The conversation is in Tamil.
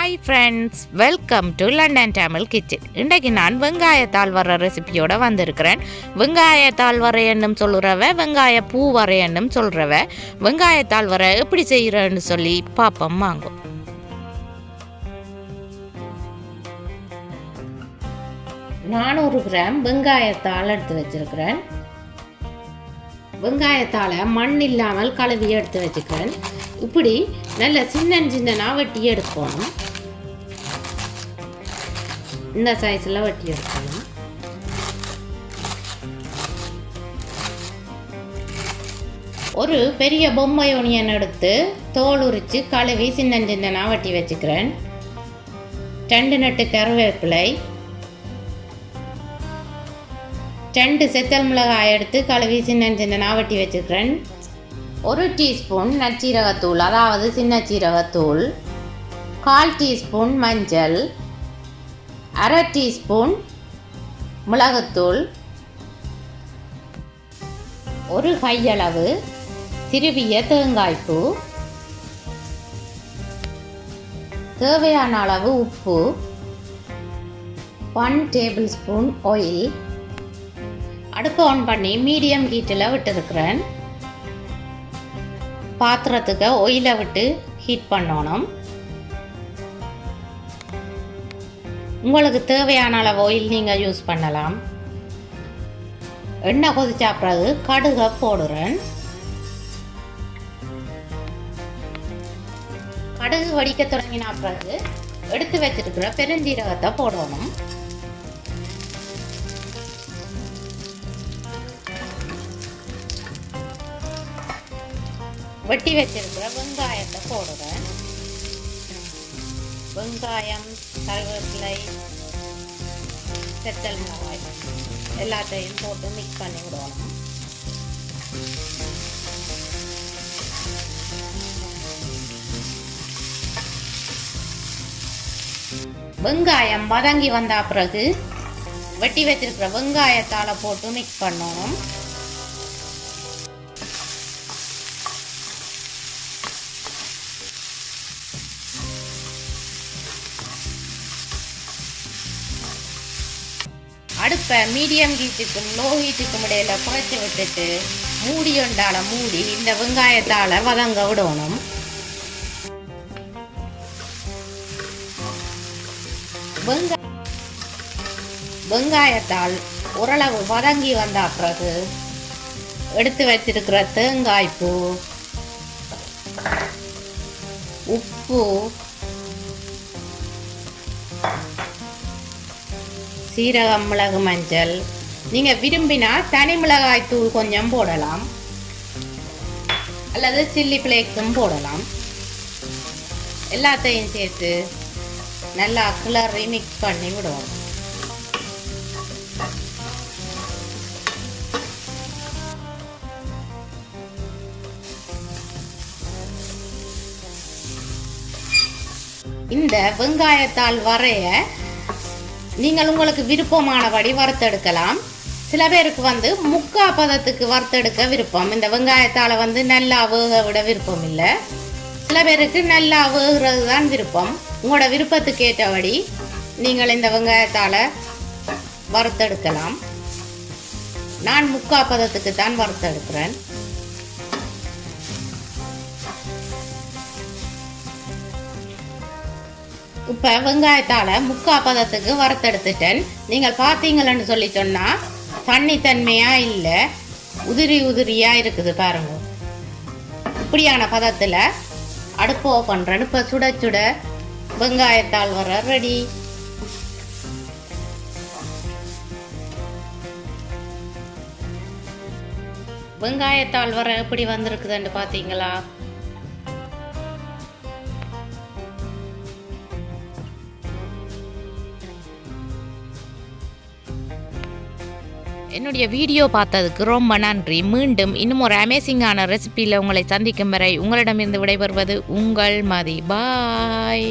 Hi friends, welcome to London Tamil kitchen. இன்றைக்கு நான் வெங்காயத்தால் வர ரெசிபியோடு வந்திருக்கிறேன். வெங்காயத்தால் வர எண்ணம் சொல்கிறவ, வெங்காய பூ வர எண்ணம் சொல்கிறவ, வெங்காயத்தால் வர எப்படி செய்கிறேன்னு சொல்லி பார்ப்போம் வாங்கும். நான் 100 கிராம் வெங்காயத்தால் எடுத்து வச்சிருக்கிறேன். வெங்காயத்தால் மண் இல்லாமல் கழுவி எடுத்து வச்சுக்கிறேன். இப்படி நல்ல சின்ன வெட்டி எடுக்கணும். இந்த சைஸில் வெட்டி எடுக்கணும். ஒரு பெரிய பொம்மை ஒனியன் எடுத்து தோல் உரித்து கழுவி சின்ன வெட்டி வச்சுக்கிறேன். 2 நட்டு கருவேப்பிலை, 2 செத்தல் மிளகாய் எடுத்து கழுவி சின்ன வெட்டி வச்சுக்கிறேன். 1 டீஸ்பூன் நச்சீரகத்தூள், அதாவது சின்ன சீரகத்தூள், 1/4 டீஸ்பூன் மஞ்சள், 1/2 டீஸ்பூன் மிளகுத்தூள், 1 கையளவு திருவிய தேங்காய்ப்பூ, தேவையான அளவு உப்பு, 1 டேபிள் ஸ்பூன் ஆயில். அடுப்பு ஆன் பண்ணி மீடியம் ஹீட்டில் விட்டுருக்கிறேன். பாத்திரத்துக்கு ஆயிலை விட்டு ஹீட் பண்ணணும். உங்களுக்கு தேவையான அளவு ஆயில் நீங்கள் யூஸ் பண்ணலாம். எண்ணெய் கொதிச்சா பிறகு கடுகை போடுறேன். கடுகு வடிக்க தொடங்கினா பிறகு எடுத்து வச்சிருக்கிற பெருஞ்சீரகத்தை போடணும். வெட்டி வச்சிருக்கிற வெங்காயத்தை போடுறேன். வெங்காயம், கருவேப்பிலை, செத்தல் மிளகாய் எல்லாத்தையும் போட்டு மிக்ஸ் பண்ணி விடணும். வெங்காயம் வதங்கி வந்த பிறகு வெட்டி வச்சிருக்கிற வெங்காயத்தால போட்டு மிக்ஸ் பண்ணணும். அடுப்பை மீடியம் ஹீட்டுக்கும் லோ ஹீட்டுக்கும் இடையில குறைச்சி விட்டுட்டு மூடி இந்த வெங்காயத்தால் வதங்க விடணும். வெங்காயத்தால் ஓரளவு வதங்கி வந்த பிறகு எடுத்து வச்சிருக்கிற தேங்காய்ப்பூ, உப்பு, சீரகம், மிளகு, மஞ்சள், நீங்கள் விரும்பினா தனி மிளகாய் தூள் கொஞ்சம் போடலாம், அல்லது சில்லி ஃப்ளேக்ஸும் போடலாம். எல்லாத்தையும் சேர்த்து நல்லா கிளறி மிக்ஸ் பண்ணி விடுவோம். இந்த வெங்காயத்தால் வரைய நீங்கள் உங்களுக்கு விருப்பமானபடி வறுத்தெடுக்கலாம். சில பேருக்கு முக்கால் பதத்துக்கு வறுத்தெடுக்க விருப்பம். இந்த வெங்காயத்தால் நல்லா வேக விட விருப்பம் இல்லை. சில பேருக்கு நல்லா வேகிறது தான் விருப்பம். உங்களோட விருப்பத்துக்கு ஏற்றபடி நீங்கள் இந்த வெங்காயத்தால் வறுத்தெடுக்கலாம். நான் முக்கால் பதத்துக்கு தான் வறுத்தெடுக்கிறேன். இப்போ வெங்காயத்தால் முக்கால் பதத்துக்கு வறுத்தெடுத்துட்டேன். நீங்கள் பார்த்தீங்களன்னு சொல்லி சொன்னால் தண்ணித்தன்மையாக இல்லை, உதிரியாக இருக்குது பாருங்க. இப்படியான பதத்தில் அடுப்பு ஆஃப் பண்ணுறேன். இப்போ சுட சுட வெங்காயத்தால் வர ரெடி. வெங்காயத்தால் வர எப்படி வந்திருக்குதுன்னு பார்த்தீங்களா? என்னுடைய வீடியோ பார்த்ததுக்கு ரொம்ப நன்றி. மீண்டும் இன்னும் ஒரு அமேசிங்கான ரெசிபியில் உங்களை சந்திக்கும் வரை உங்களிடமிருந்து விடைபெறுவது உங்கள் மதி. பாய்.